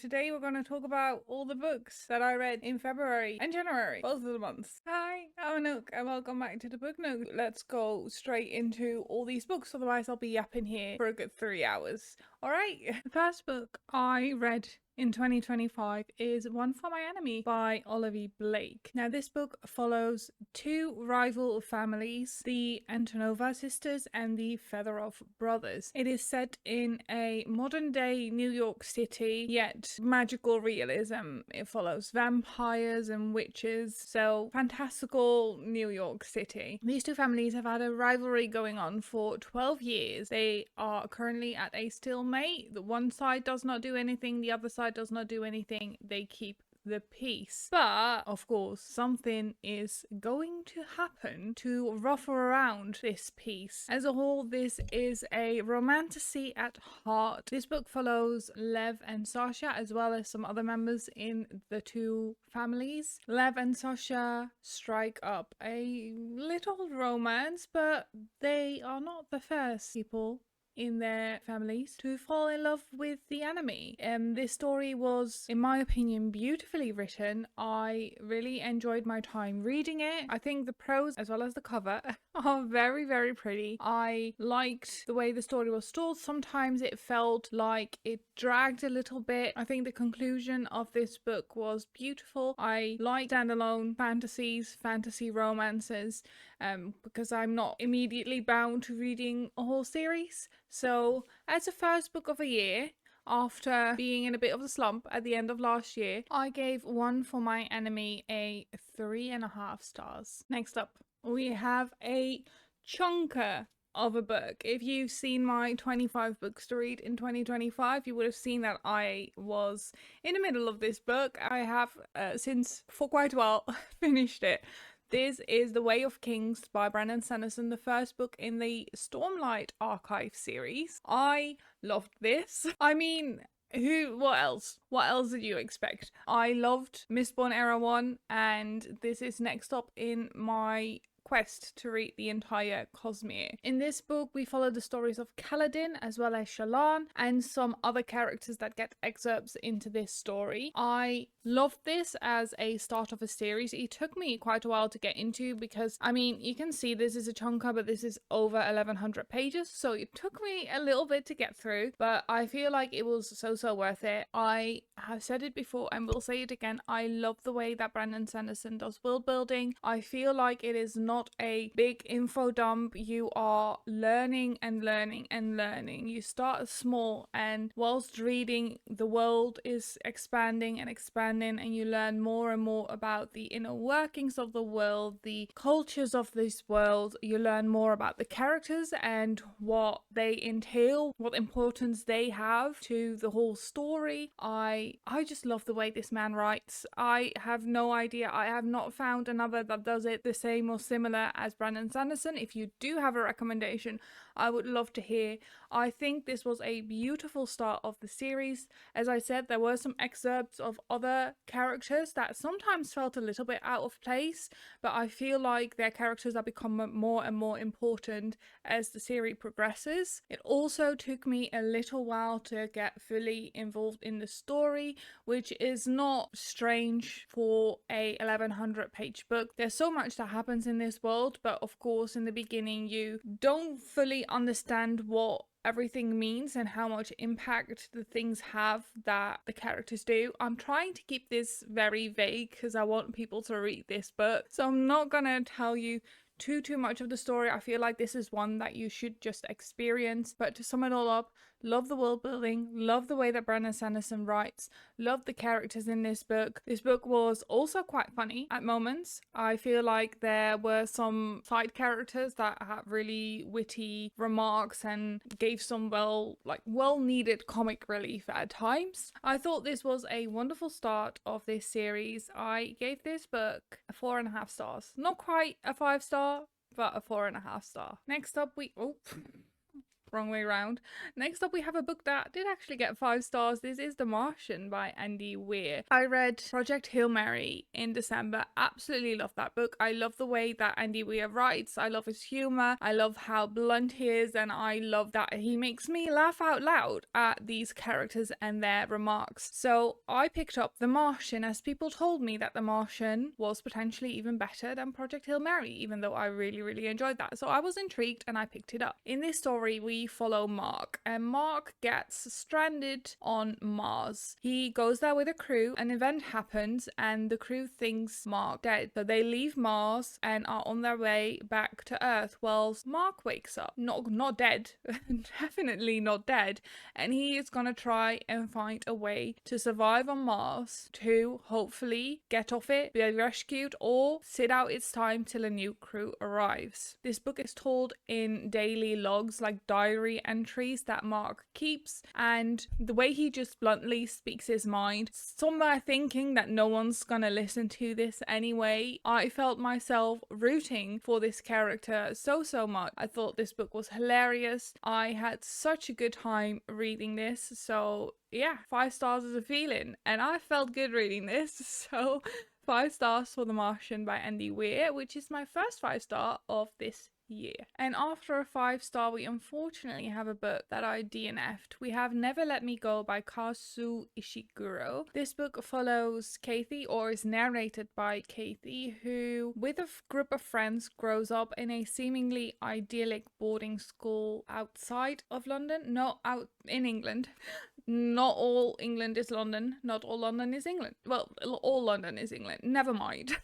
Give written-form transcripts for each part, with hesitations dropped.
Today we're going to talk about all the books that I read in February and January, both of the months. Hi, I'm Anouk and welcome back to the Book Nook. Let's go straight into all these books, otherwise I'll be yapping here for a good 3 hours. Alright, the first book I read in 2025 is One for My Enemy by Olivia Blake. Now this book follows two rival families, the Antonova sisters and the Fedorov brothers. It is set in a modern day New York City, yet magical realism. It follows vampires and witches, so fantastical New York City. These two families have had a rivalry going on for 12 years. They are currently at a stalemate. The one side does not do anything, the other side does not do anything. They keep the peace. But of course something is going to happen to ruffle around this peace. As a whole, this is a romantasy at heart. This book follows Lev and Sasha as well as some other members in the two families. Lev and Sasha strike up a little romance, but they are not the first people in their families to fall in love with the enemy. This story was, in my opinion, beautifully written. I really enjoyed my time reading it. I think the prose as well as the cover are very, very pretty. I liked the way the story was told. Sometimes it felt like it dragged a little bit. I think the conclusion of this book was beautiful. I like standalone fantasies, fantasy romances, because I'm not immediately bound to reading a whole series. So as a first book of a year, after being in a bit of a slump at the end of last year, I gave One for My Enemy a 3.5 stars. Next up, we have a chunker of a book. If you've seen my 25 books to read in 2025, you would have seen that I was in the middle of this book. I have since for quite a while finished it. This is The Way of Kings by Brandon Sanderson, the first book in the Stormlight Archive series. I loved this. I mean, what else? What else did you expect? I loved Mistborn Era 1, and this is next up in my quest to read the entire Cosmere. In this book, we follow the stories of Kaladin as well as Shallan and some other characters that get excerpts into this story. I loved this as a start of a series. It took me quite a while to get into because, I mean, you can see this is a chunker, but this is over 1100 pages, so it took me a little bit to get through, but I feel like it was so worth it. I have said it before and will say it again. I love the way that Brandon Sanderson does world building. I feel like it is not a big info dump. You are learning and learning and learning. You start small, and whilst reading, the world is expanding and expanding, and you learn more and more about the inner workings of the world, the cultures of this world. You learn more about the characters and what they entail, what importance they have to the whole story. I just love the way this man writes. I have no idea. I have not found another that does it the same or similar as Brandon Sanderson. If you do have a recommendation, I would love to hear. I think this was a beautiful start of the series. As I said, there were some excerpts of other characters that sometimes felt a little bit out of place, but I feel like their characters are becoming more and more important as the series progresses. It also took me a little while to get fully involved in the story, which is not strange for a 1100 page book. There's so much that happens in this world, but of course in the beginning you don't fully understand what everything means and how much impact the things have that the characters do. I'm trying to keep this very vague because I want people to read this book, so I'm not gonna tell you too much of the story. I feel like this is one that you should just experience. But to sum it all up, love the world building, love the way that Brandon Sanderson writes, love the characters in this book. This book was also quite funny at moments. I feel like there were some side characters that had really witty remarks and gave some well needed comic relief at times. I thought this was a wonderful start of this series. I gave this book a 4.5 stars. Not quite a 5 star, but a 4.5 star. Next up wrong way around. Next up, we have a book that did actually get 5 stars. This is The Martian by Andy Weir. I read Project Hail Mary in December. Absolutely love that book. I love the way that Andy Weir writes. I love his humor. I love how blunt he is, and I love that he makes me laugh out loud at these characters and their remarks. So I picked up The Martian, as people told me that The Martian was potentially even better than Project Hail Mary, even though I really enjoyed that. So I was intrigued and I picked it up. In this story, we follow Mark, and Mark gets stranded on Mars. He goes there with a crew. An event happens and the crew thinks Mark dead. So they leave Mars and are on their way back to Earth whilst Mark wakes up. Not dead. Definitely not dead. And he is gonna try and find a way to survive on Mars, to hopefully get off it, be rescued, or sit out its time till a new crew arrives. This book is told in daily logs, like diary entries that Mark keeps, and the way he just bluntly speaks his mind, somewhere thinking that no one's gonna listen to this anyway. I felt myself rooting for this character so much. I thought this book was hilarious. I had such a good time reading this, so yeah, 5 stars is a feeling, and I felt good reading this. So 5 stars for The Martian by Andy Weir, which is my first 5-star of this year. And after a 5-star, we unfortunately have a book that I DNF'd. We have Never Let Me Go by Kazu Ishiguro. This book follows Kathy, or is narrated by Kathy, who with a group of friends grows up in a seemingly idyllic boarding school outside of London, not out in England. Not all England is London. Not all London is England. Well, all London is England. Never mind.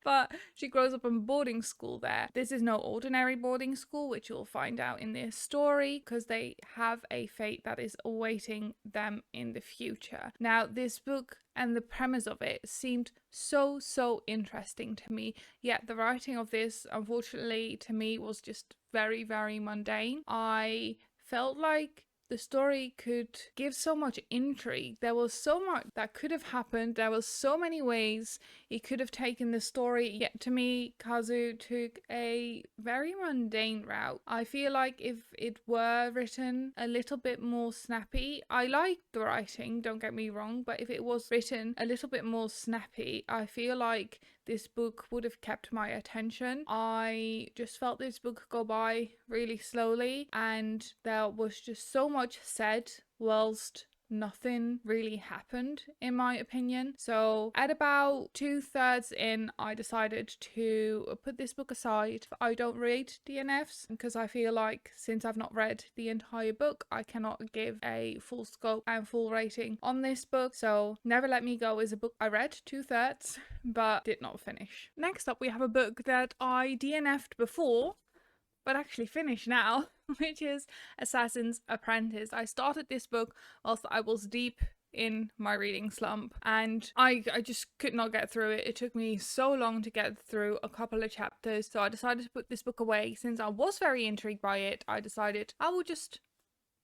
But she grows up in boarding school there. This is no ordinary boarding school, which you'll find out in this story, because they have a fate that is awaiting them in the future. Now, this book and the premise of it seemed so interesting to me, yet the writing of this, unfortunately, to me was just very mundane. I felt like the story could give so much intrigue. There was so much that could have happened. There was so many ways he could have taken the story. Yet to me, Kazu took a very mundane route. I feel like if it were written a little bit more snappy, I like the writing, don't get me wrong, but if it was written a little bit more snappy, I feel like this book would have kept my attention. I just felt this book go by really slowly, and there was just so much said whilst nothing really happened, in my opinion. So at about 2/3 in, I decided to put this book aside. I don't read DNFs because I feel like since I've not read the entire book, I cannot give a full scope and full rating on this book. So Never Let Me Go is a book I read 2/3 but did not finish. Next up, we have a book that I DNF'd before but actually finished now, which is Assassin's Apprentice. I started this book whilst I was deep in my reading slump, and I just could not get through it. It took me so long to get through a couple of chapters, so I decided to put this book away. Since I was very intrigued by it, I decided I will just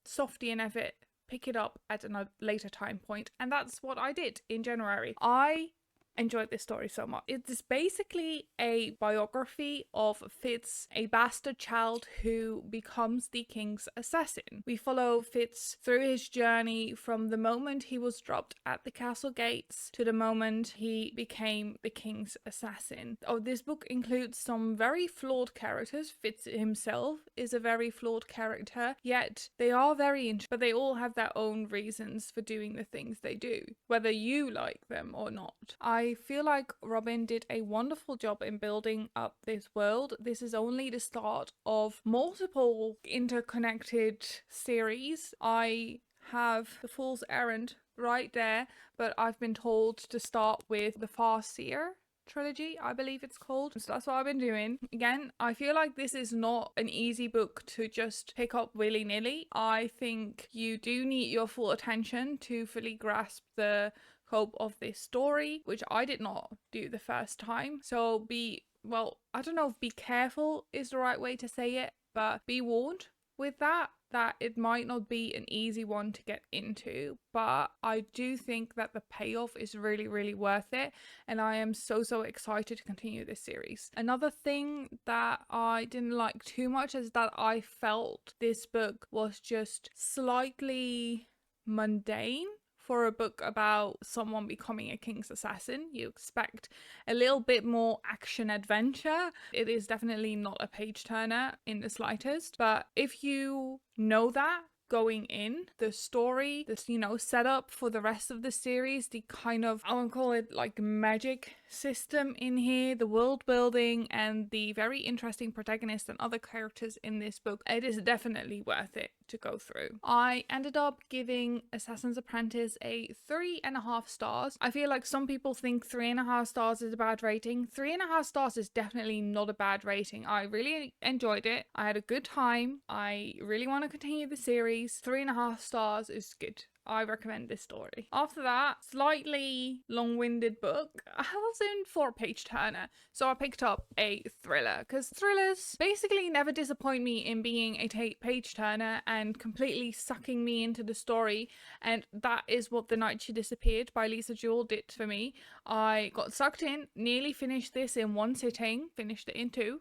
soft DNF it, pick it up at a later time point, and that's what I did in January. I enjoyed this story so much. It is basically a biography of Fitz, a bastard child who becomes the king's assassin. We follow Fitz through his journey from the moment he was dropped at the castle gates to the moment he became the king's assassin. This book includes some very flawed characters. Fitz himself is a very flawed character, yet they are very interesting, but they all have their own reasons for doing the things they do, whether you like them or not. I feel like Robin did a wonderful job in building up this world. This is only the start of multiple interconnected series. I have The Fool's Errand right there, but I've been told to start with the Farseer trilogy, I believe it's called. So that's what I've been doing. Again, I feel like this is not an easy book to just pick up willy-nilly. I think you do need your full attention to fully grasp the scope of this story, which I did not do the first time. So I don't know if be careful is the right way to say it, but be warned with that. that it might not be an easy one to get into, but I do think that the payoff is really, really worth it, and I am so excited to continue this series. Another thing that I didn't like too much is that I felt this book was just slightly mundane. For a book about someone becoming a king's assassin, you expect a little bit more action adventure. It is definitely not a page turner in the slightest, but if you know that going in, the story, this, you know, setup for the rest of the series, the kind of, I won't call it like magic system in here, the world building, and the very interesting protagonist and other characters in this book, it is definitely worth it to go through. I ended up giving Assassin's Apprentice a 3.5 stars. I feel like some people think 3.5 stars is a bad rating. 3.5 stars is definitely not a bad rating. I really enjoyed it. I had a good time. I really want to continue the series. 3.5 stars is good. I recommend this story. After that, slightly long-winded book. I was in for a page turner, so I picked up a thriller, because thrillers basically never disappoint me in being a page turner and completely sucking me into the story, and that is what The Night She Disappeared by Lisa Jewell did for me. I got sucked in, nearly finished this in one sitting, finished it in two.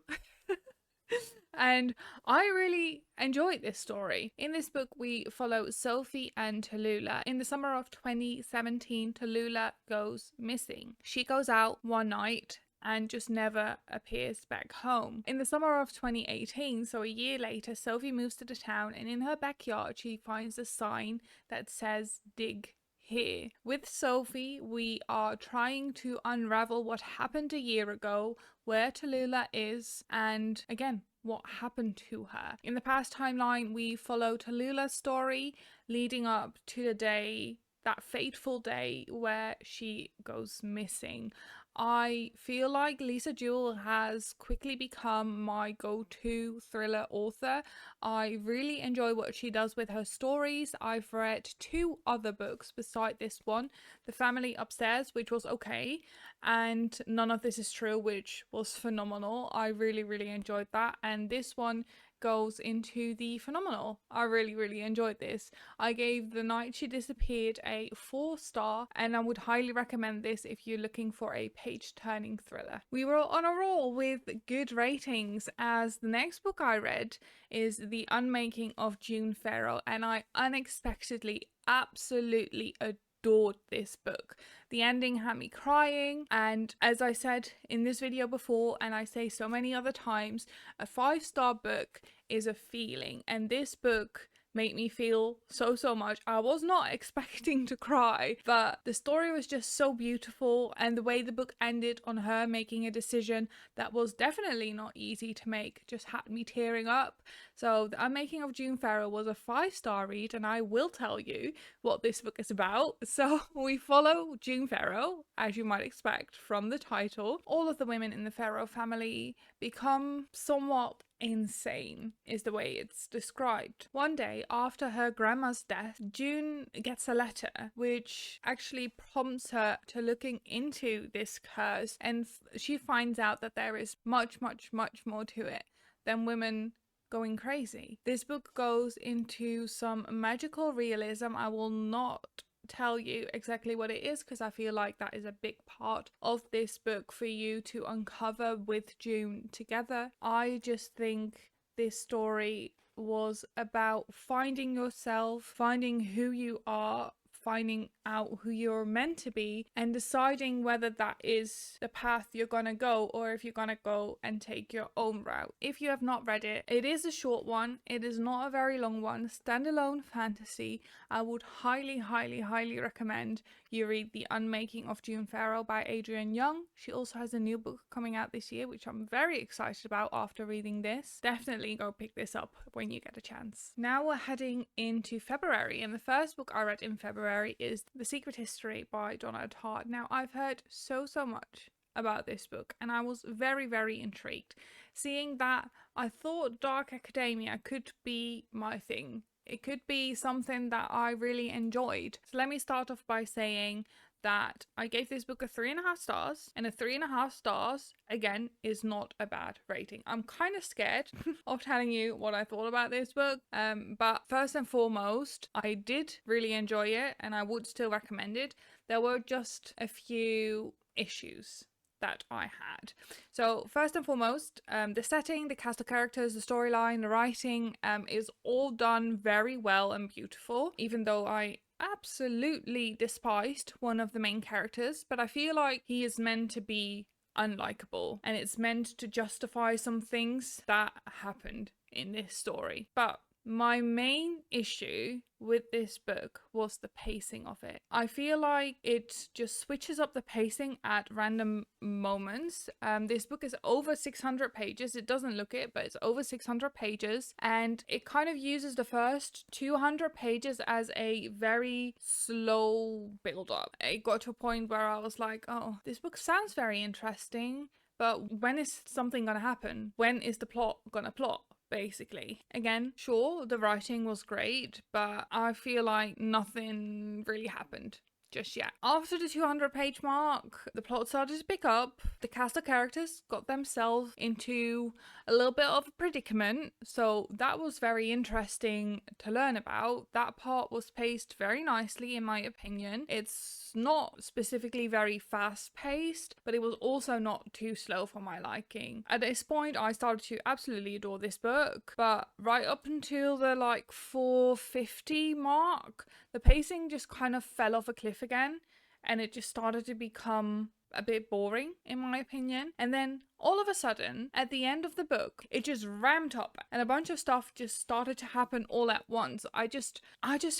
And I really enjoyed this story. In this book, we follow Sophie and Tallulah. In the summer of 2017, Tallulah goes missing. She goes out one night and just never appears back home. In the summer of 2018, so a year later, Sophie moves to the town, and in her backyard, she finds a sign that says, "Dig here." With Sophie, we are trying to unravel what happened a year ago, where Tallulah is, and again, what happened to her. In the past timeline, we follow Tallulah's story leading up to the day, that fateful day where she goes missing. I feel like Lisa Jewell has quickly become my go-to thriller author. I really enjoy what she does with her stories. I've read 2 other books beside this one, The Family Upstairs, which was okay, and None of This Is True, which was phenomenal. I really enjoyed that, and this one goes into the phenomenal. I really enjoyed this. I gave The Night She Disappeared a 4-star, and I would highly recommend this if you're looking for a page-turning thriller. We were on a roll with good ratings, as the next book I read is The Unmaking of June Farrow, and I unexpectedly absolutely adored this book. The ending had me crying, and as I said in this video before, and I say so many other times, a 5-star book is a feeling, and this book made me feel so much. I was not expecting to cry, but the story was just so beautiful, and the way the book ended on her making a decision that was definitely not easy to make just had me tearing up. So The Unmaking of June Farrow was a 5-star read, and I will tell you what this book is about. So we follow June Farrow, as you might expect from the title. All of the women in the Farrow family become somewhat insane, is the way it's described. One day after her grandma's death, June gets a letter which actually prompts her to looking into this curse, and she finds out that there is much more to it than women going crazy. This book goes into some magical realism. I will not tell you exactly what it is, because I feel like that is a big part of this book for you to uncover with June together. I just think this story was about finding yourself, finding who you are, finding out who you're meant to be, and deciding whether that is the path you're gonna go, or if you're gonna go and take your own route. If you have not read it, it is a short one, it is not a very long one, standalone fantasy. I would highly recommend you read The Unmaking of June Farrow by Adrienne Young. She also has a new book coming out this year, which I'm very excited about after reading this. Definitely go pick this up when you get a chance. Now we're heading into February, and the first book I read in February is The Secret History by Donna Tartt. Now, I've heard so much about this book, and I was very intrigued. Seeing that, I thought dark academia could be my thing. It could be something that I really enjoyed. So let me start off by saying that I gave this book a 3.5 stars, and a 3.5 stars, again, is not a bad rating. I'm kind of scared of telling you what I thought about this book, but first and foremost, I did really enjoy it, and I would still recommend it. There were just a few issues that I had. So first and foremost, the setting, the cast of characters, the storyline, the writing is all done very well and beautiful, even though I absolutely despised one of the main characters, but I feel like he is meant to be unlikable, and it's meant to justify some things that happened in this story. But my main issue with this book was the pacing of it. I feel like it just switches up the pacing at random moments. This book is over 600 pages. It doesn't look it, but it's over 600 pages, and it kind of uses the first 200 pages as a very slow build up. It got to a point where I was like, oh, this book sounds very interesting, but when is something gonna happen? When is the plot gonna plot? Basically. Again, sure, the writing was great, but I feel like nothing really happened just yet. After the 200 page mark, the plot started to pick up. The cast of characters got themselves into a little bit of a predicament, so that was very interesting to learn about. That part was paced very nicely, in my opinion. It's not specifically very fast paced, but it was also not too slow for my liking. At this point, I started to absolutely adore this book, but right up until the 450 mark, the pacing just kind of fell off a cliff again, and it just started to become a bit boring, in my opinion. And then all of a sudden, at the end of the book, it just ramped up and a bunch of stuff just started to happen all at once. I just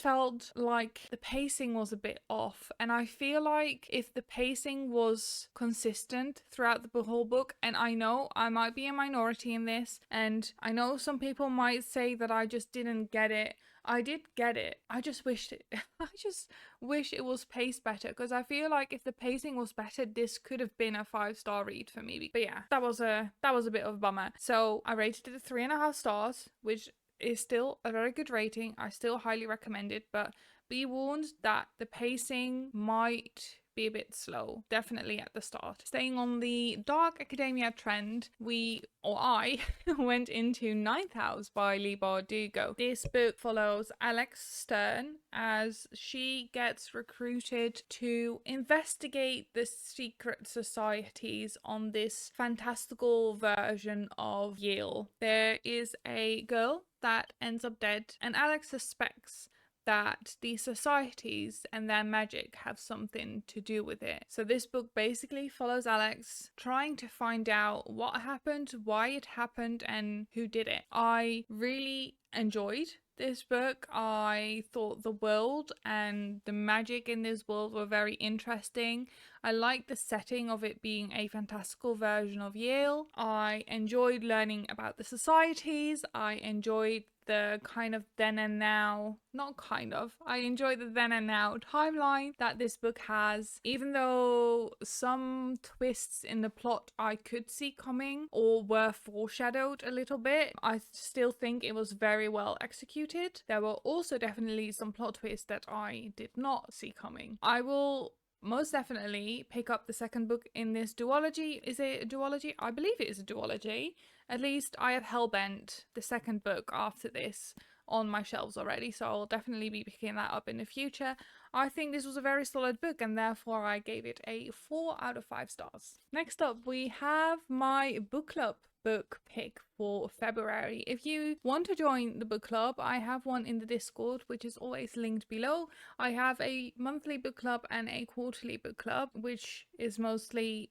felt like the pacing was a bit off, and I feel like if the pacing was consistent throughout the whole book, and I know I might be a minority in this, and I know some people might say that I just didn't get it. I did get it. I just wish it was paced better, because I feel like if the pacing was better, this could have been a 5-star read for me. But yeah, that was a bit of a bummer. So I rated it 3.5 stars, which is still a very good rating. I still highly recommend it, but be warned that the pacing might be a bit slow, definitely at the start. Staying on the dark academia trend, I went into Ninth House by Leigh Bardugo. This book follows Alex Stern as she gets recruited to investigate the secret societies on this fantastical version of Yale. There is a girl that ends up dead, and Alex suspects that these societies and their magic have something to do with it. So this book basically follows Alex trying to find out what happened, why it happened, and who did it. I really enjoyed this book. I thought the world and the magic in this world were very interesting. I liked the setting of it being a fantastical version of Yale. I enjoyed learning about the societies. I enjoyed the kind of then and now, I enjoy the then and now timeline that this book has, even though some twists in the plot I could see coming or were foreshadowed a little bit. I still think it was very well executed. There were also definitely some plot twists that I did not see coming. I will most definitely pick up the second book in this duology. Is it a duology? I believe it is a duology. At least I have Hellbent, the second book after this, on my shelves already, so I'll definitely be picking that up in the future. I think this was a very solid book, and therefore I gave it a 4 out of 5 stars. Next up, we have my book club book pick for February. If you want to join the book club, I have one in the Discord, which is always linked below. I have a monthly book club and a quarterly book club, which is mostly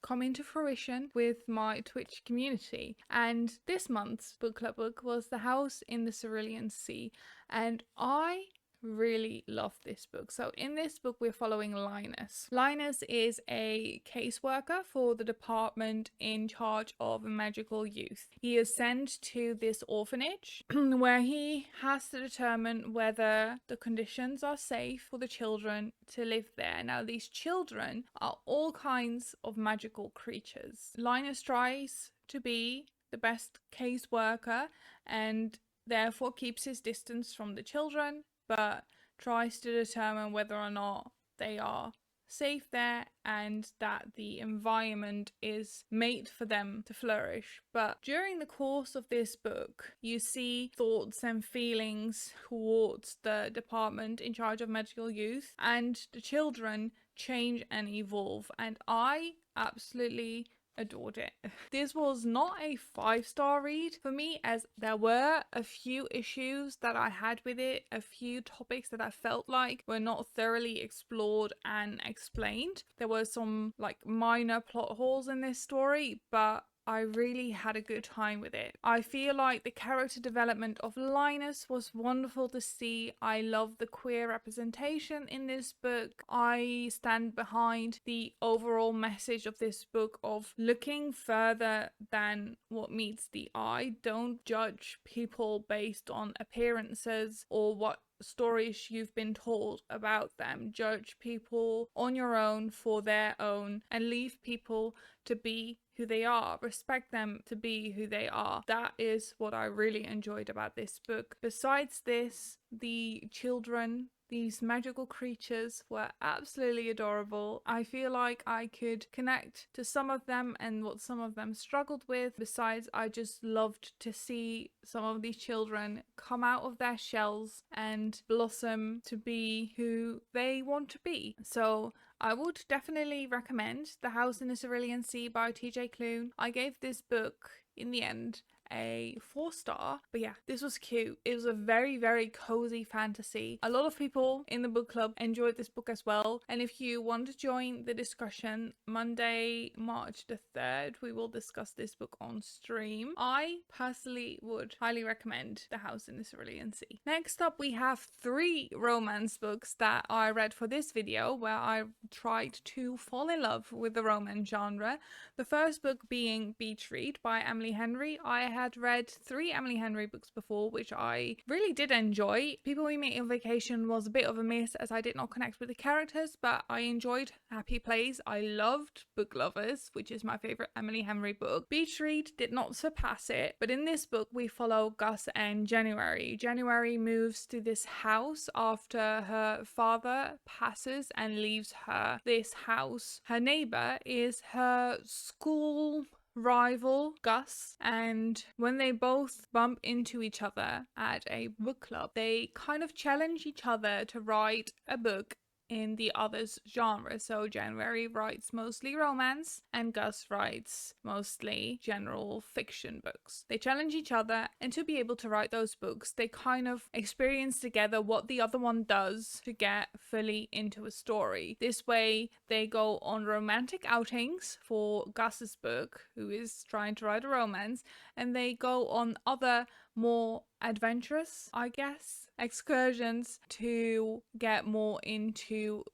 come into fruition with my Twitch community. And this month's book club book was The House in the Cerulean Sea, and I really love this book. So in this book we're following Linus. Linus is a caseworker for the department in charge of magical youth. He is sent to this orphanage where he has to determine whether the conditions are safe for the children to live there. Now these children are all kinds of magical creatures. Linus tries to be the best caseworker and therefore keeps his distance from the children, but tries to determine whether or not they are safe there and that the environment is made for them to flourish. But during the course of this book, you see thoughts and feelings towards the department in charge of magical youth, and the children change and evolve, and I absolutely adored it. This was not a 5-star read for me, as there were a few issues that I had with it, a few topics that I felt like were not thoroughly explored and explained. There were some like minor plot holes in this story, but I really had a good time with it. I feel like the character development of Linus was wonderful to see. I love the queer representation in this book. I stand behind the overall message of this book of looking further than what meets the eye. Don't judge people based on appearances or what stories you've been told about them. Judge people on your own for their own, and leave people to be who they are. Respect them to be who they are. That is what I really enjoyed about this book. Besides this, the children, these magical creatures, were absolutely adorable. I feel like I could connect to some of them and what some of them struggled with. Besides, I just loved to see some of these children come out of their shells and blossom to be who they want to be. So I would definitely recommend The House in the Cerulean Sea by TJ Klune. I gave this book, in the end, a 4-star. But yeah, this was cute. It was a very, very cozy fantasy. A lot of people in the book club enjoyed this book as well. And if you want to join the discussion, Monday, March the 3rd, we will discuss this book on stream. I personally would highly recommend The House in the Cerulean Sea. Next up, we have 3 romance books that I read for this video, where I tried to fall in love with the romance genre. The first book being Beach Read by Emily Henry. I had read 3 Emily Henry books before, which I really did enjoy. People We Meet on Vacation was a bit of a miss, as I did not connect with the characters, but I enjoyed Happy Place. I loved Book Lovers, which is my favorite Emily Henry book. Beach Read did not surpass it, but in this book we follow Gus and January. January moves to this house after her father passes and leaves her this house. Her neighbor is her school rival Gus, and when they both bump into each other at a book club, they kind of challenge each other to write a book in the other's genre. So January writes mostly romance and Gus writes mostly general fiction books. They challenge each other, and to be able to write those books, they kind of experience together what the other one does to get fully into a story. This way they go on romantic outings for Gus's book, who is trying to write a romance, and they go on other more adventurous, I guess, excursions to get more into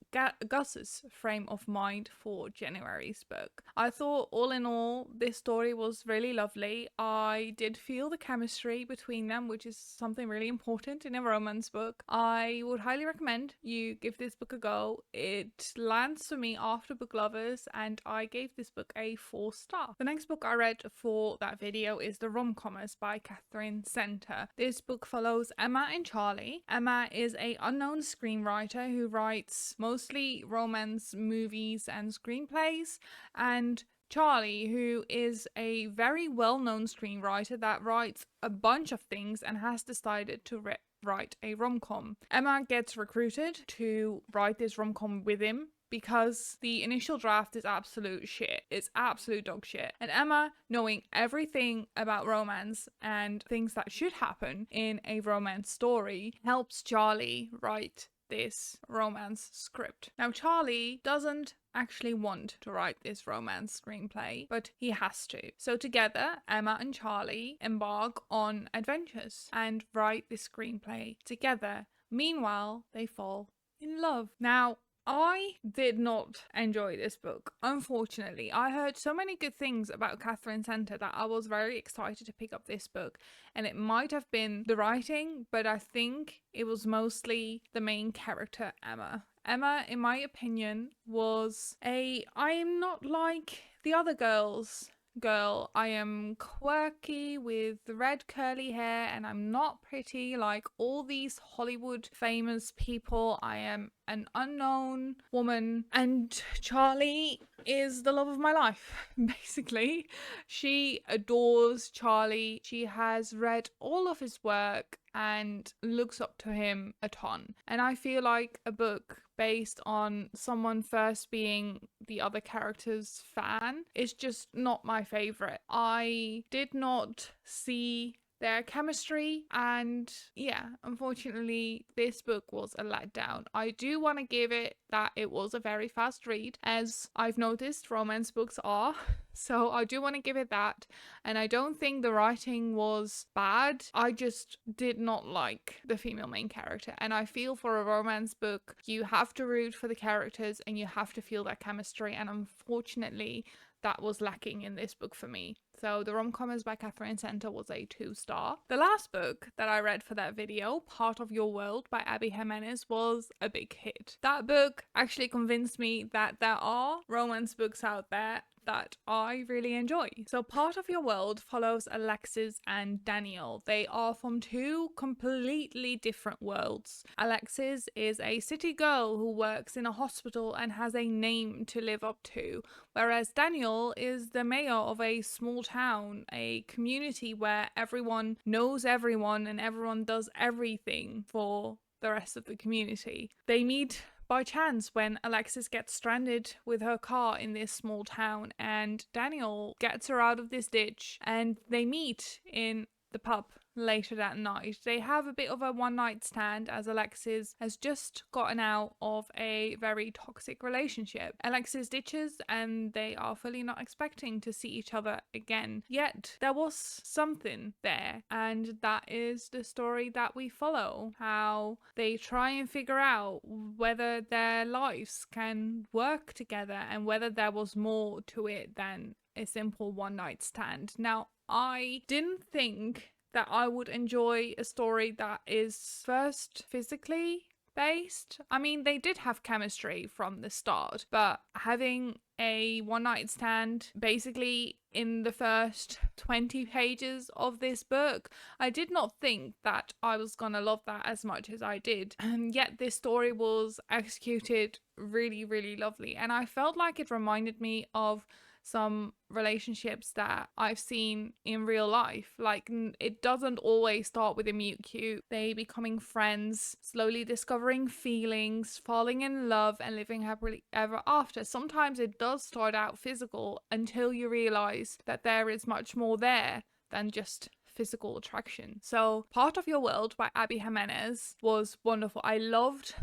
Gus's frame of mind for January's book. I thought all in all this story was really lovely. I did feel the chemistry between them, which is something really important in a romance book. I would highly recommend you give this book a go. It lands for me after Book Lovers, and I gave this book a 4-star. The next book I read for that video is The Rom-Commers by Catherine Center. This book follows Emma and Charlie. Emma is an unknown screenwriter who writes mostly romance movies and screenplays, and Charlie, who is a very well-known screenwriter that writes a bunch of things and has decided to write a rom-com. Emma gets recruited to write this rom-com with him because the initial draft is absolute shit. It's absolute dog shit. And Emma, knowing everything about romance and things that should happen in a romance story, helps Charlie write this romance script. Now, Charlie doesn't actually want to write this romance screenplay, but he has to. So together, Emma and Charlie embark on adventures and write this screenplay together. Meanwhile, they fall in love. Now, I did not enjoy this book. Unfortunately, I heard so many good things about Catherine Center that I was very excited to pick up this book, and it might have been the writing, but I think it was mostly the main character, Emma. Emma, in my opinion, was I am not like the other girls girl. I am quirky with red curly hair and I'm not pretty like all these Hollywood famous people. I am an unknown woman and Charlie is the love of my life, basically. She adores Charlie. She has read all of his work and looks up to him a ton. And I feel like a book based on someone first being the other character's fan is just not my favorite. I did not see their chemistry, and yeah, unfortunately this book was a letdown. I do want to give it that it was a very fast read, as I've noticed romance books are, so I do want to give it that. And I don't think the writing was bad, I just did not like the female main character, and I feel for a romance book you have to root for the characters and you have to feel their chemistry, and unfortunately that was lacking in this book for me. So the Rom-Commers by Catherine Center was a 2-star. The last book that I read for that video, Part of Your World by Abby Jimenez, was a big hit. That book actually convinced me that there are romance books out there that I really enjoy. So Part of Your World follows Alexis and Daniel. They are from two completely different worlds. Alexis is a city girl who works in a hospital and has a name to live up to, whereas Daniel is the mayor of a small town, a community where everyone knows everyone and everyone does everything for the rest of the community. They meet by chance when Alexis gets stranded with her car in this small town, and Daniel gets her out of this ditch and they meet in the pub later that night. They have a bit of a one-night stand as Alexis has just gotten out of a very toxic relationship. Alexis ditches and they are fully not expecting to see each other again. Yet there was something there, and that is the story that we follow. How they try and figure out whether their lives can work together and whether there was more to it than a simple one-night stand. Now, I didn't think that I would enjoy a story that is first physically based. I mean, they did have chemistry from the start, but having a one-night stand basically in the first 20 pages of this book, I did not think that I was gonna love that as much as I did. And yet this story was executed really, really lovely, and I felt like it reminded me of some relationships that I've seen in real life. Like, it doesn't always start with a mute cute. They becoming friends, slowly discovering feelings, falling in love, and living happily ever after. Sometimes it does start out physical until you realize that there is much more there than just physical attraction. So Part of Your World by Abby Jimenez was wonderful. I loved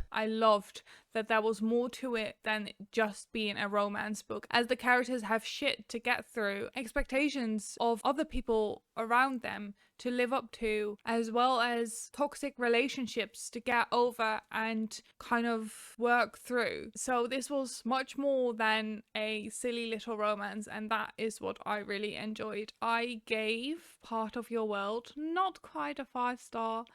that there was more to it than just being a romance book, as the characters have shit to get through, expectations of other people around them to live up to, as well as toxic relationships to get over and kind of work through. So this was much more than a silly little romance, and that is what I really enjoyed. I gave Part of Your World not quite a 5-star,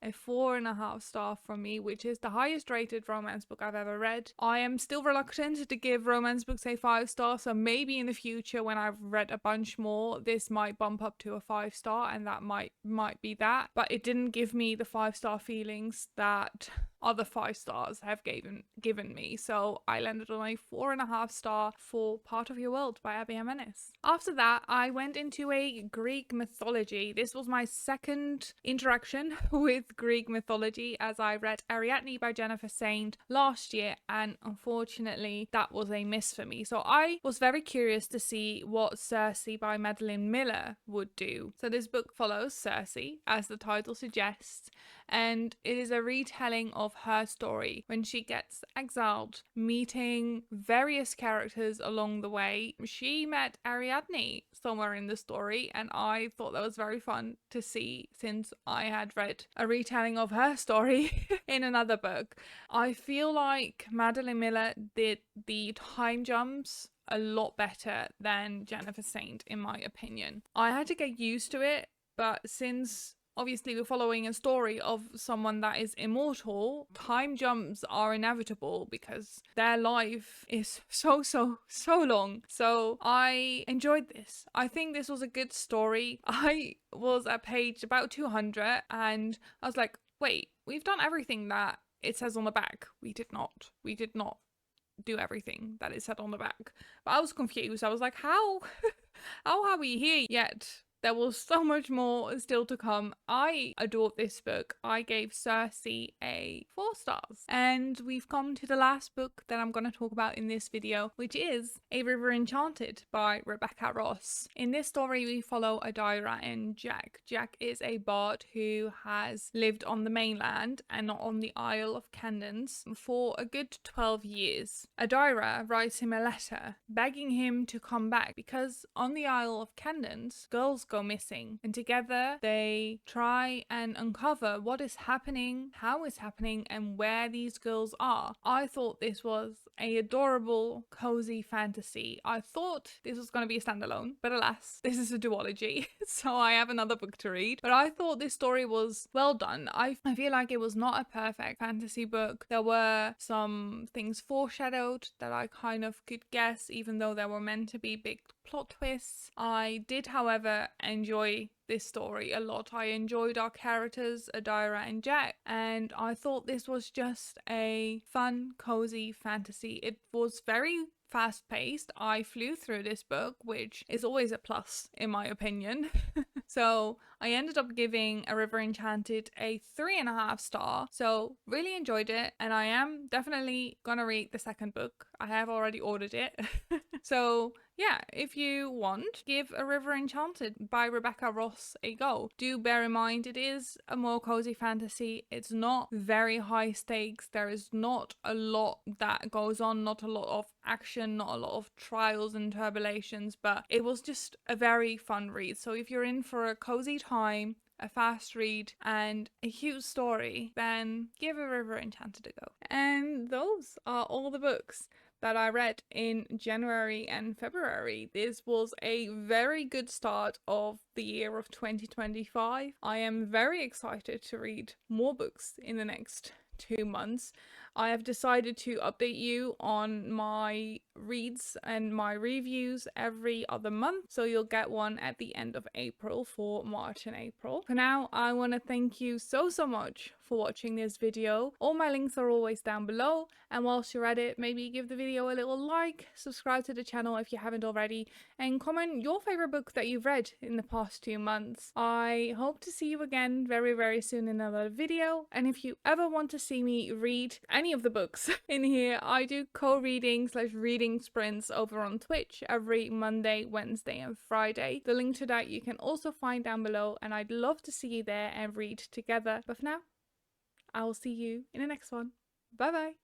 a 4.5-star from me, which is the highest rated romance book I've ever read. I am still reluctant to give romance books a 5-star, so maybe in the future when I've read a bunch more, this might bump up to a 5-star, and that might be that. But it didn't give me the 5-star feelings that other 5 stars have given me, so I landed on a 4.5-star for Part of Your World by Abby Jimenez. After that, I went into a Greek mythology. This was my second interaction with Greek mythology, as I read Ariadne by Jennifer Saint last year, and unfortunately that was a miss for me. So I was very curious to see what Circe by Madeline Miller would do. So this book follows Circe, as the title suggests, and it is a retelling of her story when she gets exiled, meeting various characters along the way. She met Ariadne somewhere in the story, and I thought that was very fun to see, since I had read a retelling of her story in another book. I feel like Madeline Miller did the time jumps a lot better than Jennifer Saint, in my opinion. I had to get used to it, but since obviously we're following a story of someone that is immortal, time jumps are inevitable because their life is so long. So I enjoyed this. I think this was a good story. I was at page about 200 and I was like, wait, we've done everything that it says on the back. We did not do everything that it said on the back. But I was confused. I was like, how are we here yet? There was so much more still to come. I adored this book. I gave Circe a 4 stars. And we've come to the last book that I'm going to talk about in this video, which is A River Enchanted by Rebecca Ross. In this story, we follow Adira and Jack. Jack is a bard who has lived on the mainland and not on the Isle of Candance for a good 12 years. Adira writes him a letter begging him to come back because on the Isle of Candance, girls go missing, and together they try and uncover what is happening, how it's happening, and where these girls are. I thought this was a adorable, cozy fantasy. I thought this was going to be a standalone, but alas, this is a duology, so I have another book to read. But I thought this story was well done. I feel like it was not a perfect fantasy book. There were some things foreshadowed that I kind of could guess, even though there were meant to be big plot twists. I did, however, enjoy this story a lot. I enjoyed our characters, Adira and Jack, and I thought this was just a fun, cozy fantasy. It was very fast-paced. I flew through this book, which is always a plus in my opinion. So I ended up giving A River Enchanted a 3.5 star. So really enjoyed it, and I am definitely gonna read the second book. I have already ordered it. So yeah, if you want, give A River Enchanted by Rebecca Ross a go. Do bear in mind it is a more cozy fantasy. It's not very high stakes. There is not a lot that goes on, not a lot of action, not a lot of trials and tribulations, but it was just a very fun read. So if you're in for a cozy time, a fast read, and a cute story, then give A River Enchanted a go. And those are all the books that I read in January and February. This was a very good start of the year of 2025. I am very excited to read more books in the next 2 months. I have decided to update you on my reads and my reviews every other month, so you'll get one at the end of April for March and April. For now, I want to thank you so much for watching this video. All my links are always down below, and whilst you're at it, maybe give the video a little like, subscribe to the channel if you haven't already, and comment your favorite book that you've read in the past 2 months. I hope to see you again very soon in another video, and if you ever want to see me read any of the books in here, I do co-reading/reading sprints over on Twitch every Monday, Wednesday and Friday. The link to that you can also find down below, and I'd love to see you there and read together. But for now, I will see you in the next one. Bye bye!